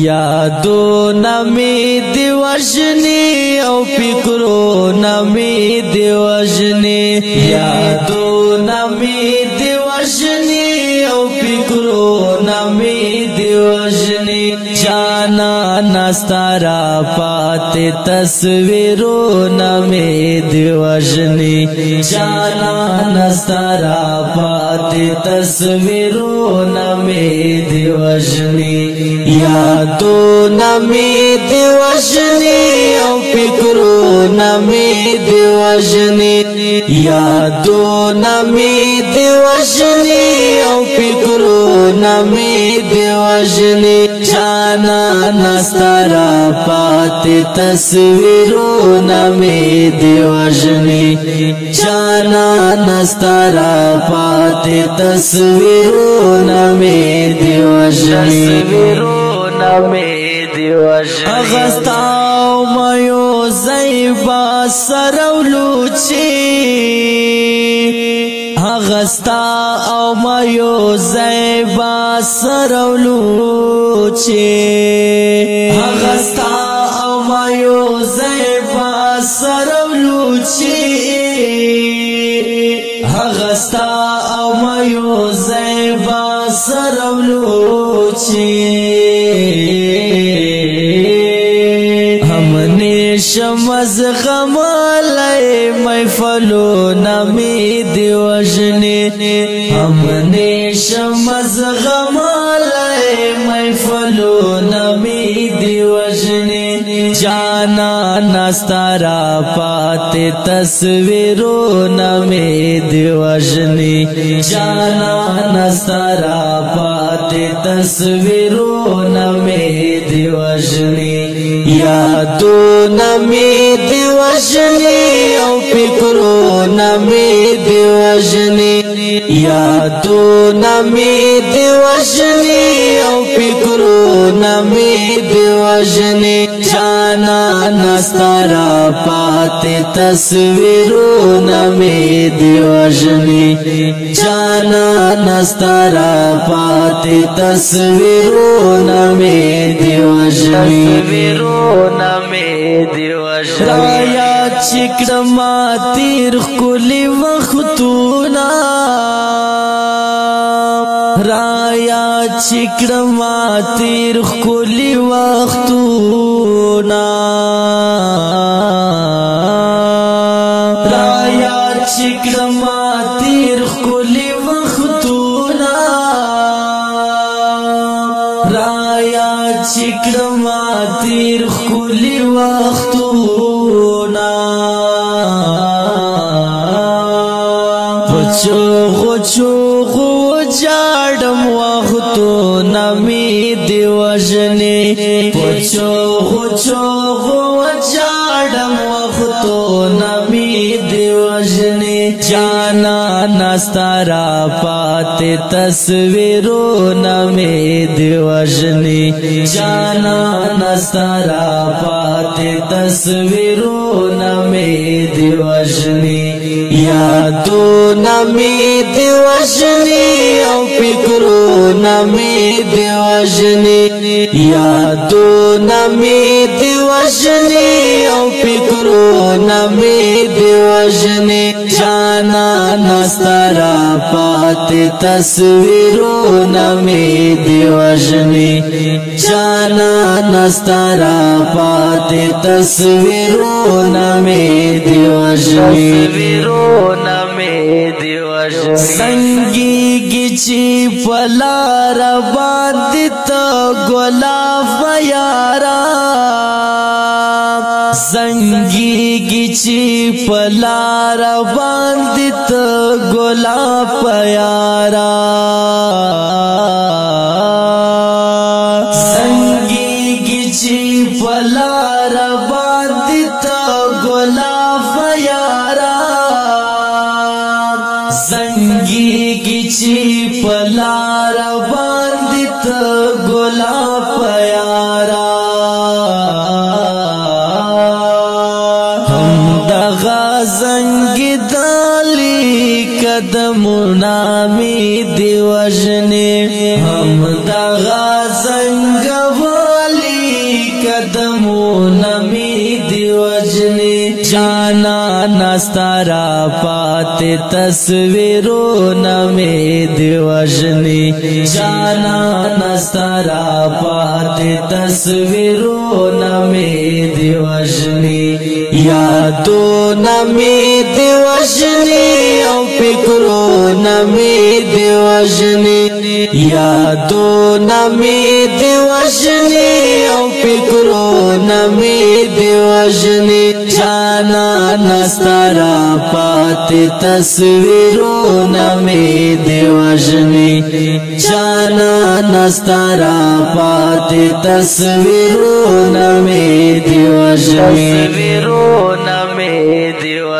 یادو نمی دی وجنی او فکرو نمی دی وجنی یادو نمی دی وجنی او فکرو نمی دی وجنی جانا نستارا پاتے تصویرو نمی دی وجنی جانا نستارا پاتے تصویرو نمی دی وجنی یادو نمی دی وجنی او فکرو نمی دی وجنی یادو نمی دی وجنی او فکرو نمی دی وجنی جانا نستارا پاتے تصویرو نمی دی وجنی جانا نستارا پاتے تصویرو نمی دی وجنی اغسطاو مایو زیبا سرولو چی اغسطاو مایو زیبا سرولو چی اغسطاو مایو زیبا سرولو چی اغسطاو مایو زیبا سرولو چی شمز غمالی محفلو نمی دی وجنی ہمنے شمز غمالی محفلو نمی دی وجنی جانا نستارا پاتے تصویرو نمی دی وجنی جانا نستارا پاتے تصویرو نمی دی وجنی یادو نمی دی وجنی او فکرو نمی دی وجنی یادو نمی دی وجنی او فکرو نمی دی وجنی جانا نستارا پاتے تصویرو نمی دی وجنی جانا نستارا پاتے تصویرو نمی دی وجنی رایا چکرما تیر خلی وختونا رایا چکرما تیر خلی وختونا رایا چکرما تیر خلی وختونا رایا چکرما تیر خلی وختونا چوغو چوغو جاڑم وختو نمی دی وجنی چوغو چوغو جاڑم وختو نمی دی وجنی جانا نستارا پاتے تصویرو نمی دی وجنی جانا نستارا پاتے تصویرو نمی دی وجنی یادو نمی دی وجنی او فکرو نمی دی وجنی یادو نمی دی وجنی او فکرو نمی دی وجنی جانا نستارا پاتے تصویرو نمی دی وجنی جانا نستارا پاتے تصویرو نمی دی وجنی سنگی گچی پلار باندت گلاف یارا سنگی گچی پلار باندت گلاف یارا سنگی گچی پلار باندت گلاف یارا سنگی گچی پلار باندت گلاپ یارا ہم دغا زنگ دالی قدمنا می دی وجنی ہم دغا زنگ والی قدمون می دی وجنی جانا نستارا پات تصویرون می دی وجنی جانا نستارا پات تصویرون می دی وجنی یادون می دی وجنی او فکرون می دی وجنی یادون می دی وجنی او فکرون می دی وجنی جانا نستارا پات تصویرون می دی وجنی جانا نستارا پات تصویرون می دی وجنی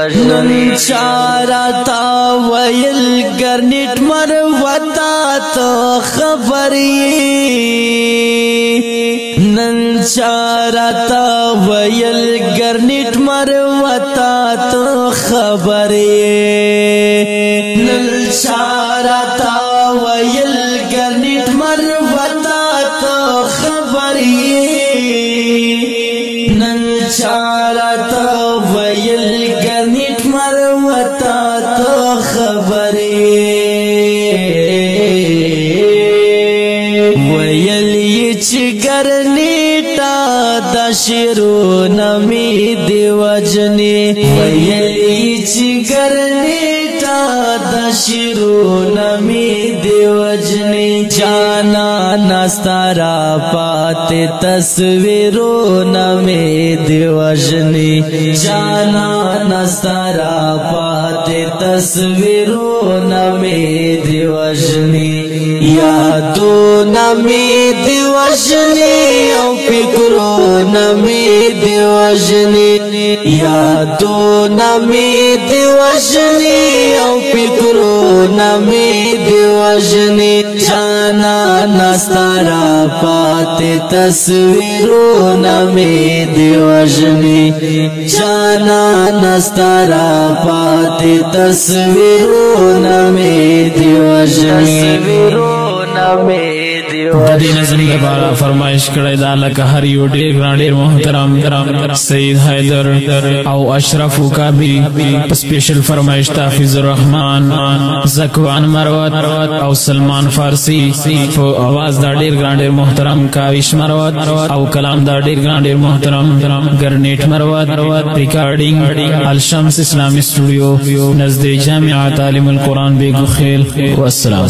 نن چارتا ویل گرنیٹ مر وطا تو خبری نن چارتا ویل گرنیٹ مر وطا تو خبری نن چارتا ویل گرنیٹ مر وطا تو خبری نن چارتا ویل گرنیٹ مر وطا تو خبری ویل یچ گرنیٹا دا شیرون می دی وجنی ویل یچ گرنیٹا دا شیرون می دی وجنی جانا نستارا پات تصویرون می دی وجنی جانا نستارا پات تصویرون می دی وجنی یادون می دی وجنی او فکرون می دی وجنی یادون می دی وجنی او فکرون می دی وجنی جانا نستارا پات تصویرون می دی وجنی جانا نستارا پات تصویرون می دی وجنی دی نظم دبارا فرمائش کردی دا لکه هر یو ډیر ګران ډیر محترم سید حیدر او اشرف کابی سپیشل فرمائش تحفیظ الرحمن زکوان مروت او سلمان فارسی آواز دا ډیر ګران ډیر محترم کاوش مروت او کلام دا ډیر ګران ډیر محترم گرنیٹ مروت ریکارڈنگ الشمس اسلامی اسٹوڈیو نزد جامعہ تعلیم القرآن بیگو خیل والسلام.